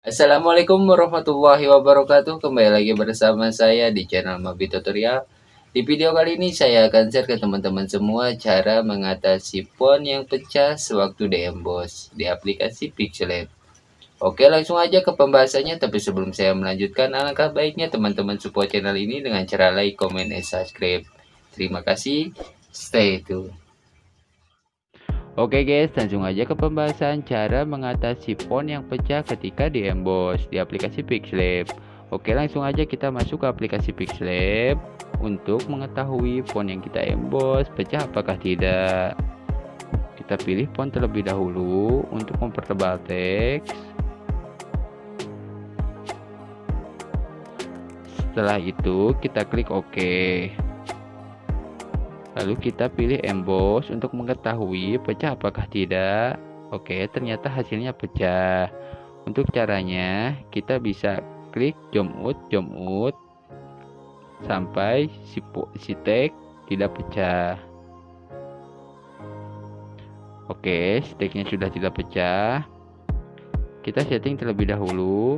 Assalamualaikum warahmatullahi wabarakatuh. Kembali lagi bersama saya di channel Mabi Tutorial. Di video kali ini saya akan share ke teman-teman semua cara mengatasi font yang pecah sewaktu di-emboss di aplikasi Pixelab. Oke, langsung aja ke pembahasannya. Tapi sebelum saya melanjutkan, alangkah baiknya teman-teman support channel ini dengan cara like, comment, dan subscribe. Terima kasih. Stay tune. Oke guys, langsung aja ke pembahasan cara mengatasi font yang pecah ketika di-emboss di aplikasi Pixelab. Oke, langsung aja kita masuk ke aplikasi Pixelab untuk mengetahui font yang kita emboss pecah apakah tidak. Kita pilih font terlebih dahulu untuk mempertebal teks. Setelah itu kita klik OK. Lalu kita pilih emboss untuk mengetahui pecah apakah tidak. Oke, ternyata hasilnya pecah. Untuk caranya, kita bisa klik zoom out sampai si tag tidak pecah. Oke, si tagnya sudah tidak pecah. Kita setting terlebih dahulu.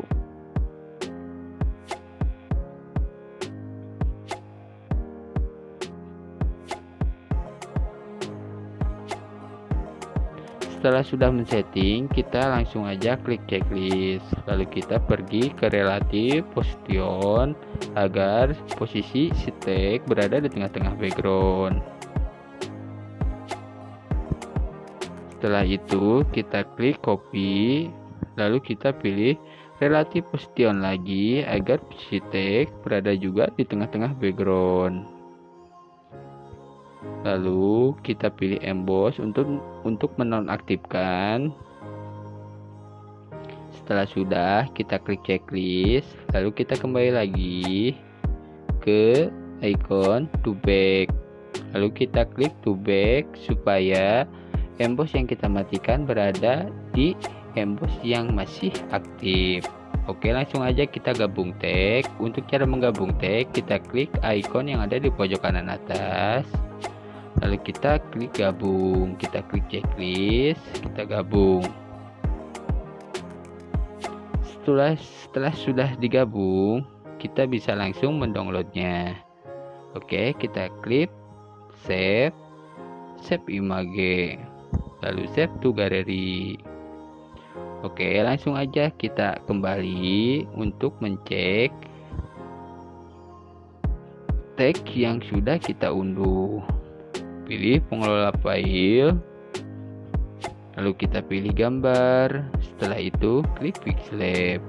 Setelah sudah men-setting, kita langsung aja klik checklist. Lalu kita pergi ke relative position agar posisi si tag berada di tengah-tengah background. Setelah itu kita klik copy, lalu kita pilih relative position lagi agar si tag berada juga di tengah-tengah background. Lalu kita pilih emboss untuk menonaktifkan. Setelah sudah, kita klik checklist, lalu kita kembali lagi ke icon to back. Lalu kita klik to back supaya emboss yang kita matikan berada di emboss yang masih aktif. Oke, langsung aja kita gabung tag. Untuk cara menggabung tag, kita klik icon yang ada di pojok kanan atas. Lalu kita klik gabung, kita klik checklist, kita gabung. Setelah sudah digabung, kita bisa langsung mendownloadnya. Oke, kita klik save image, lalu save to gallery. Oke, langsung aja kita kembali untuk mencek tag yang sudah kita unduh. Pilih pengelola file, lalu kita pilih gambar. Setelah itu klik Pixelab.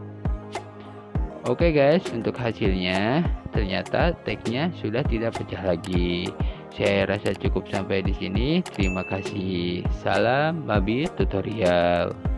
Oke guys, untuk hasilnya ternyata tagnya sudah tidak pecah lagi. Saya rasa cukup sampai di sini. Terima kasih. Salam Mabi Tutorial.